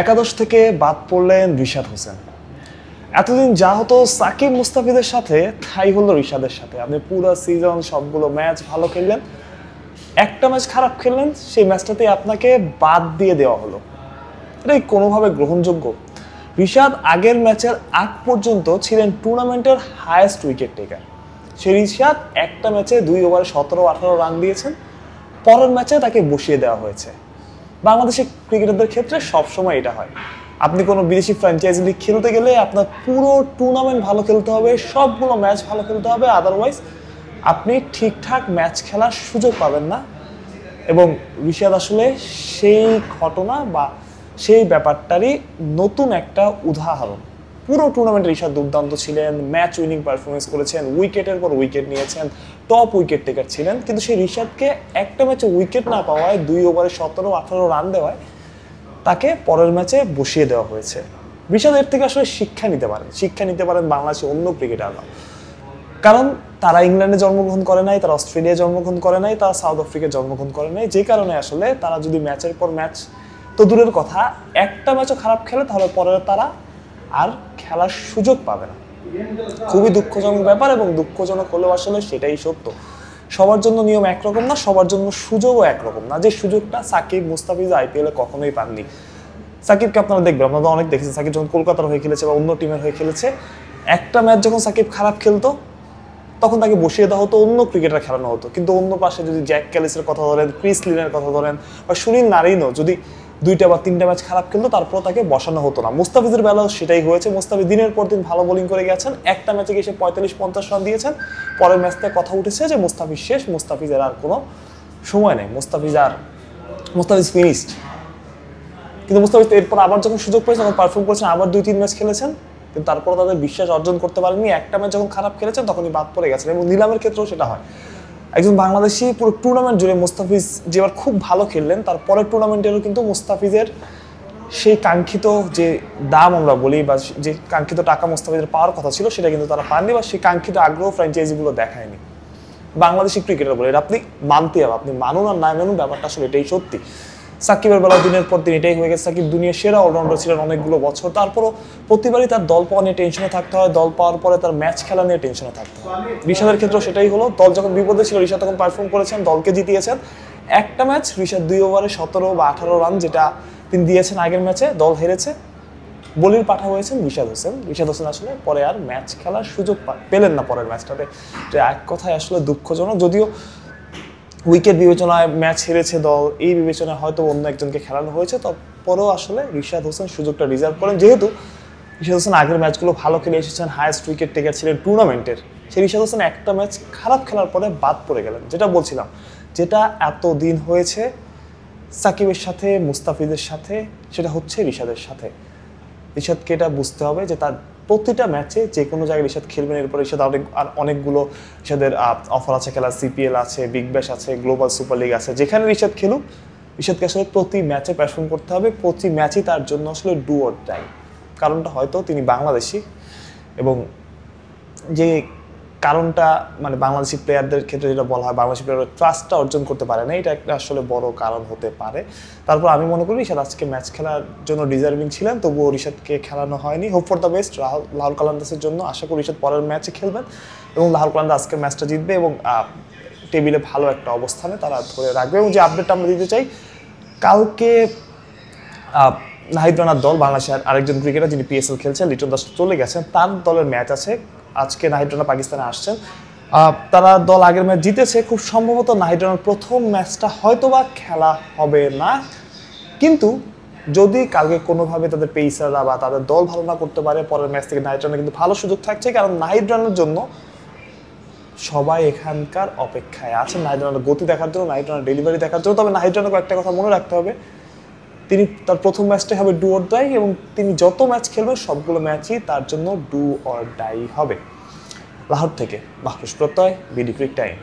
একাদশ থেকে বাদ পড়লেন রিশাদ হোসেন। এতদিন যা হতো সাকিব মুস্তাফিজের সাথে তাই হলো রিশাদের সাথে। আপনি পুরো সিজন সবগুলো ম্যাচ ভালো খেললেন, একটা ম্যাচ খারাপ খেললেন, সেই ম্যাচটাতে আপনাকে বাদ দিয়ে দেওয়া হলো। এটাই কোনোভাবে গ্রহণযোগ্য? রিশাদ আগের ম্যাচের আগ পর্যন্ত ছিলেন টুর্নামেন্টের হায়েস্ট উইকেট টেকার। সেই রিশাদ একটা ম্যাচে 2 ওভারে 17-18 রান দিয়েছেন, পরের ম্যাচে তাকে বসিয়ে দেওয়া হয়েছে। বাংলাদেশের ক্রিকেটারদের ক্ষেত্রে সবসময় এটা হয়। আপনি কোনো বিদেশি ফ্র্যাঞ্চাইজি লিগ খেলতে গেলে আপনার পুরো টুর্নামেন্ট ভালো খেলতে হবে, সবগুলো ম্যাচ ভালো খেলতে হবে, আদারওয়াইজ আপনি ঠিকঠাক ম্যাচ খেলার সুযোগ পাবেন না। এবং রিশাদ আসলে সেই ঘটনা বা সেই ব্যাপারটারই নতুন একটা উদাহরণ। পুরো টুর্নামেন্টে রিশাদ দুর্দান্ত ছিলেন, ম্যাচ উইনিং পারফরমেন্স করেছেন, উইকেটের পর উইকেট নিয়েছেন, টপ উইকেট টেকার ছিলেন। কিন্তু সেই রিশাদকে একটা ম্যাচে উইকেট না পাওয়ায় 2 ওভারে 17-18 রান দেওয়ায় তাকে পরের ম্যাচে বসিয়ে দেওয়া হয়েছে। রিশাদ এর থেকে আসলে শিক্ষা নিতে পারেন বাংলাদেশের অন্য ক্রিকেটাররা। কারণ তারা ইংল্যান্ডে জন্মগ্রহণ করে নাই, তারা অস্ট্রেলিয়ায় জন্মগ্রহণ করে নাই, তারা সাউথ আফ্রিকায় জন্মগ্রহণ করে নাই, যে কারণে আসলে তারা যদি ম্যাচের পর ম্যাচ, তো দূরের কথা একটা ম্যাচও খারাপ খেলে তাহলে পরে তারা আর খেলার সুযোগ পাবে না। খুবই দুঃখজনক ব্যাপার, এবং দুঃখজনক হলেও আসলে সেটাই সত্য। সবার জন্য নিয়ম একরকম না, সবার জন্য সুযোগও একরকম না। যে সুযোগটা সাকিব মুস্তাফিজ আইপিএলে কখনোই পাননি। সাকিবকে আপনারা দেখবেন, আপনারা অনেক দেখেছেন, সাকিব যখন কলকাতার হয়ে খেলেছে বা অন্য টিমের হয়ে খেলেছে, একটা ম্যাচ যখন সাকিব খারাপ খেলতো তখন তাকে বসিয়ে দেওয়া হতো, অন্য ক্রিকেটার খেলানো হতো। কিন্তু অন্য পাশে যদি জ্যাক ক্যালিসের কথা ধরেন, ক্রিস লিনের কথা ধরেন, বা সুনীল নারিনও যদি 2টা বা 3টা ম্যাচ খারাপ খেলতো তারপর তাকে বসানো হতো না। মুস্তাফিজের বেলাও সেটাই হয়েছে। মুস্তাফিজ দিনের পর দিন ভালো বোলিং করে গেছেন, একটা ম্যাচে গিয়ে 45-50 রান দিয়েছেন, পরের ম্যাচতে কথা উঠেছে যে মুস্তাফিজ শেষ, মুস্তাফিজের আর কোনো সময় নেই, মুস্তাফিজ ফিনিশড। কিন্তু মুস্তাফিজ এরপর আবার যখন সুযোগ পেয়েছেন, তখন পারফর্ম করেছেন, আবার 2-3 ম্যাচ খেলেছেন, কিন্তু তারপর তাদের বিশ্বাস অর্জন করতে পারেননি। একটা ম্যাচ যখন খারাপ খেলেছেন তখনই বাদ পড়ে গেছেন। এবং নিলামের ক্ষেত্রেও সেটা হয়। একজন বাংলাদেশি পুরো টুর্নামেন্ট জুড়ে মুস্তাফিজ যেবার খুব ভালো খেললেন, তারপরের টুর্নামেন্টেরও কিন্তু মুস্তাফিজের সেই কাঙ্ক্ষিত যে দাম আমরা বলি, বা যে কাঙ্ক্ষিত টাকা মুস্তাফিজের পাওয়ার কথা ছিল, সেটা কিন্তু তারা পাননি, বা সেই কাঙ্ক্ষিত আগ্রহ ফ্র্যাঞ্চাইজিগুলো দেখায়নি। বাংলাদেশি ক্রিকেটার বলে এটা আপনি মানতে হবে, আপনি মানুন আর না মানুন, ব্যাপারটা আসলে এটাই সত্যি। সাকিবের বেলা দিনের পর দিন এটাই হয়ে গেছে। সাকিব দুনিয়ার সেরা অলরাউন্ডার ছিলেন অনেকগুলো বছর, তারপরও প্রতিবারই তার দল পাওয়া নিয়ে টেনশনে থাকতে হয়, দল পাওয়ার পরে তার ম্যাচ খেলা নিয়ে টেনশনে থাকতে হয়। রিশাদের ক্ষেত্রেও সেটাই হলো। দল যখন বিপদে ছিল রিশাদ তখন পারফর্ম করেছেন, দলকে জিতিয়েছেন। একটা ম্যাচ রিশাদ 2 ওভারে 17 বা 18 রান যেটা তিনি দিয়েছেন আগের ম্যাচে, দল হেরেছে, বলির পাঠা হয়েছেন রিশাদ হোসেন আসলে পরে আর ম্যাচ খেলার সুযোগ পেলেন না পরের ম্যাচটাতে। এক কথায় আসলে দুঃখজনক। যদিও উইকেট বিবেচনায় ম্যাচ হেরেছে দল, এই বিবেচনায় হয়তো অন্য একজনকে খেলানো হয়েছে, তারপরেও আসলে রিশাদ হোসেন সুযোগটা রিজার্ভ করেন। যেহেতু রিশাদ হোসেন আগের ম্যাচগুলো ভালো খেলে এসেছেন, হায়েস্ট উইকেট টেকার ছিলেন টুর্নামেন্টের, সেই রিশাদ হোসেন একটা ম্যাচ খারাপ খেলার পরে বাদ পড়ে গেলেন। যেটা বলছিলাম, যেটা এতদিন হয়েছে সাকিবের সাথে, মুস্তাফিজের সাথে, সেটা হচ্ছে রিশাদের সাথে। রিশাদকে এটা বুঝতে হবে যে তার প্রতিটা ম্যাচে যে কোনো জায়গায় রিশাদ খেলবেন। এরপর রিশাদ অনেকগুলো রিশাদের অফার আছে, খেলা সিপিএল আছে, বিগ ব্যাশ আছে, গ্লোবাল সুপার লিগ আছে, যেখানে রিশাদ খেলুক, রিশাদকে আসলে প্রতি ম্যাচে পারফর্ম করতে হবে। প্রতি ম্যাচই তার জন্য আসলে ডু অর ডাই। কারণটা হয়তো তিনি বাংলাদেশি, এবং যে কারণটা মানে বাংলাদেশি প্লেয়ারদের ক্ষেত্রে যেটা বলা হয়, বাংলাদেশি প্লেয়ারের ট্রাস্টটা অর্জন করতে পারে না, এটা একটা আসলে বড় কারণ হতে পারে। তারপর আমি মনে করি রিশাদ আজকে ম্যাচ খেলার জন্য ডিজার্ভিং ছিলেন, তবুও রিশাদকে খেলানো হয়নি। হোপ ফর দ্য বেস্ট লাহুল কালান্দাসের জন্য। আশা করি রিশাদ পরের ম্যাচে খেলবেন এবং লাহুল কালান্দাস আজকের ম্যাচটা জিতবে এবং টেবিলে ভালো একটা অবস্থানে তারা ধরে রাখবে। এবং যে আপডেটটা আমরা দিতে চাই, কালকে নাহিদ রানার দল, বাংলাদেশের আরেকজন ক্রিকেটার যিনি পিএসএল খেলছেন, লিটন দাস চলে গেছেন, তার দলের ম্যাচ আছে আজকে। নাহিদ রানা পাকিস্তানে আসছেন, তারা দল আগের ম্যাচ জিতেছে। খুব সম্ভবত নাহিদ রানার প্রথম ম্যাচটা হয়তোবা খেলা হবে না, কিন্তু যদি কালকে কোনোভাবে তাদের পেসাররা বা তাদের দল ভালো না করতে পারে, পরের ম্যাচ থেকে নাহিদ রানার কিন্তু ভালো সুযোগ থাকছে। কারণ নাহিদ রানার জন্য সবাই এখানকার অপেক্ষায় আছে, নাহিদ রানার গতি দেখার জন্য, নাহিদ রানার ডেলিভারি দেখার জন্য। তবে নাহিদ রানাকে একটা কথা মনে রাখতে হবে, তিনি তার প্রথম ম্যাচটাই হবে ডু অর ডাই, এবং তিনি যত ম্যাচ খেলবেন সবগুলো ম্যাচই তার জন্য ডু অর ডাই হবে। লাহোর থেকে মাহফুজ প্রত্যয়, বিডি ক্রিক টাইম।